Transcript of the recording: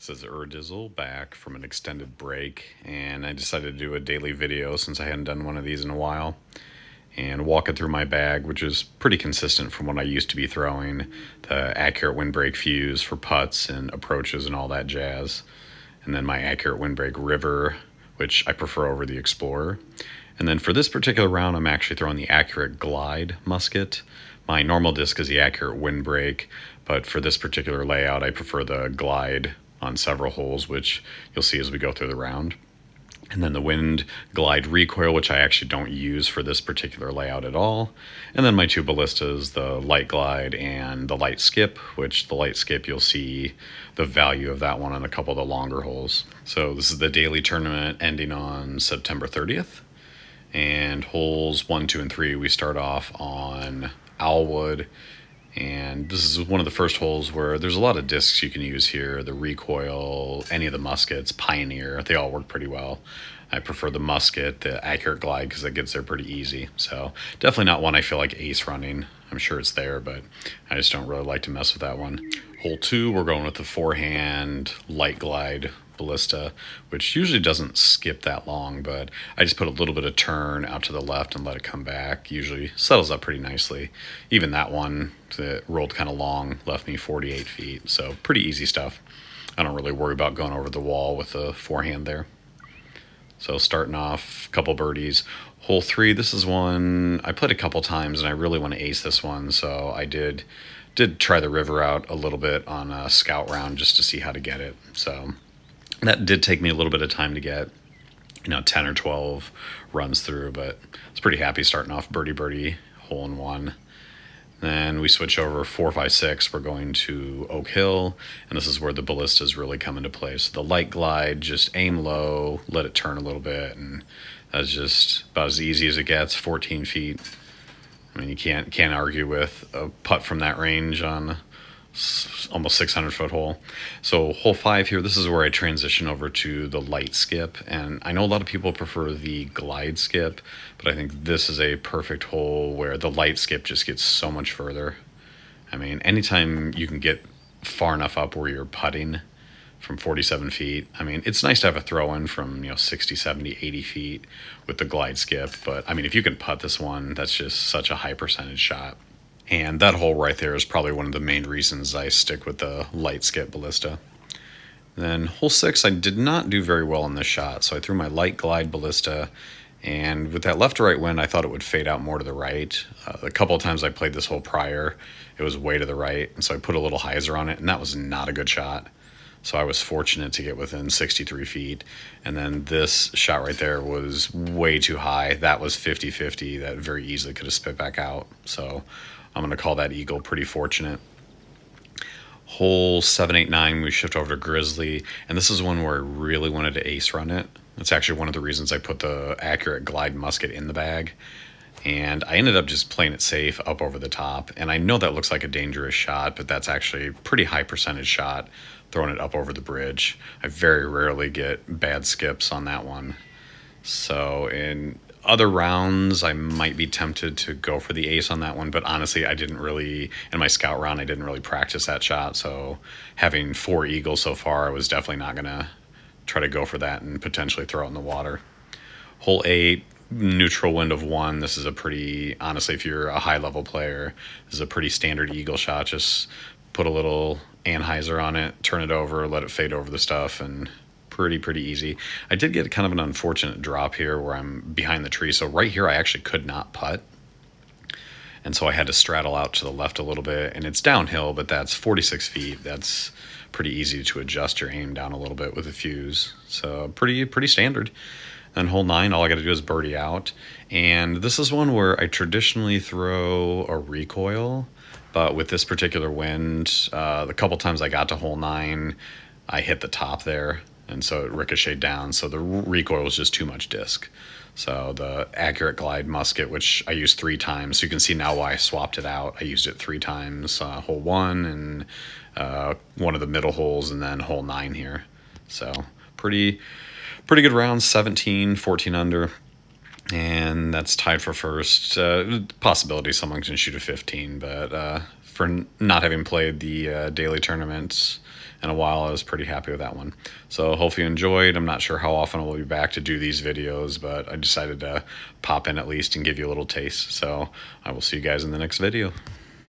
This is Urdizzle back from an extended break, and I decided to do a daily video since I hadn't done one of these in a while and walk it through my bag, which is pretty consistent from what I used to be throwing. The Accurate Windbreak Fuse for putts and approaches and all that jazz. And then my Accurate Windbreak River, which I prefer over the Explorer. And then for this particular round, I'm actually throwing the Accurate Glide Musket. My normal disc is the Accurate Windbreak, but for this particular layout, I prefer the Glide on several holes, which you'll see as we go through the round. And then the Wind Glide Recoil, which I actually don't use for this particular layout at all. And then my two ballistas, the Light Glide and the Light Skip, which the Light Skip, you'll see the value of that one on a couple of the longer holes. So this is the daily tournament ending on September 30th. And holes 1, 2, and 3, we start off on Owlwood. And this is one of the first holes where there's a lot of discs you can use here. The Recoil, any of the muskets, Pioneer, they all work pretty well. I prefer the musket, the Accurate Glide, because it gets there pretty easy. So definitely not one I feel like ace running. I'm sure it's there, but I just don't really like to mess with that one. Hole 2, we're going with the forehand Light Glide Ballista, which usually doesn't skip that long, but I just put a little bit of turn out to the left and let it come back. Usually settles up pretty nicely. Even that one that rolled kind of long left me 48 feet, so pretty easy stuff. I don't really worry about going over the wall with the forehand there. So starting off, a couple birdies. Hole 3, this is one I played a couple times and I really want to ace this one, so I did try the river out a little bit on a scout round just to see how to get it. So that did take me a little bit of time to get, 10 or 12 runs through, but I was pretty happy starting off birdie, hole in 1. Then we switch over 4, 5, 6. We're going to Oak Hill, and this is where the ballistas really come into play. So the Light Glide, just aim low, let it turn a little bit, and that's just about as easy as it gets, 14 feet. I mean, you can't argue with a putt from that range on almost 600-foot hole. So hole 5 here, this is where I transition over to the Light Skip, and I know a lot of people prefer the Glide Skip, but I think this is a perfect hole where the Light Skip just gets so much further. I mean, anytime you can get far enough up where you're putting from 47 feet, I mean, it's nice to have a throw-in from 60, 70, 80 feet with the Glide Skip, but I mean, if you can putt this one, that's just such a high percentage shot. And that hole right there is probably one of the main reasons I stick with the Light Skip Ballista. Then hole 6, I did not do very well in this shot, so I threw my Light Glide Ballista, and with that left to right wind, I thought it would fade out more to the right. A couple of times I played this hole prior, it was way to the right, and so I put a little hyzer on it, and that was not a good shot. So I was fortunate to get within 63 feet. And then this shot right there was way too high. That was 50-50. That very easily could have spit back out. So I'm going to call that eagle pretty fortunate. Hole 7, 8, 9, we shift over to Grizzly. And this is one where I really wanted to ace run it. That's actually one of the reasons I put the Accurate Glide Musket in the bag. And I ended up just playing it safe up over the top. And I know that looks like a dangerous shot, but that's actually a pretty high percentage shot, throwing it up over the bridge. I very rarely get bad skips on that one. So in other rounds, I might be tempted to go for the ace on that one, but honestly, in my scout round, I didn't really practice that shot. So having 4 eagles so far, I was definitely not going to try to go for that and potentially throw it in the water. Hole 8, neutral wind of 1. This is a pretty, honestly, if you're a high level player, this is a pretty standard eagle shot. Just put a little anhyzer on it, turn it over, let it fade over the stuff, and pretty easy. I did get kind of an unfortunate drop here where I'm behind the tree. So right here, I actually could not putt. And so I had to straddle out to the left a little bit, and it's downhill, but that's 46 feet. That's pretty easy to adjust your aim down a little bit with a fuse. So pretty standard. Then hole 9, all I got to do is birdie out. And this is one where I traditionally throw a recoil, but with this particular wind, the couple times I got to hole 9, I hit the top there, and so it ricocheted down. So the recoil was just too much disc. So the Accurate Glide Musket, which I used 3 times, so you can see now why I swapped it out. I used it 3 times, hole 1 and one of the middle holes, and then hole 9 here. So pretty good round, 17, 14 under. And that's tied for first. Possibility someone can shoot a 15, but for not having played the daily tournaments in a while. I was pretty happy with that one. So hopefully you enjoyed. I'm not sure how often I will be back to do these videos, but I decided to pop in at least and give you a little taste. So I will see you guys in the next video.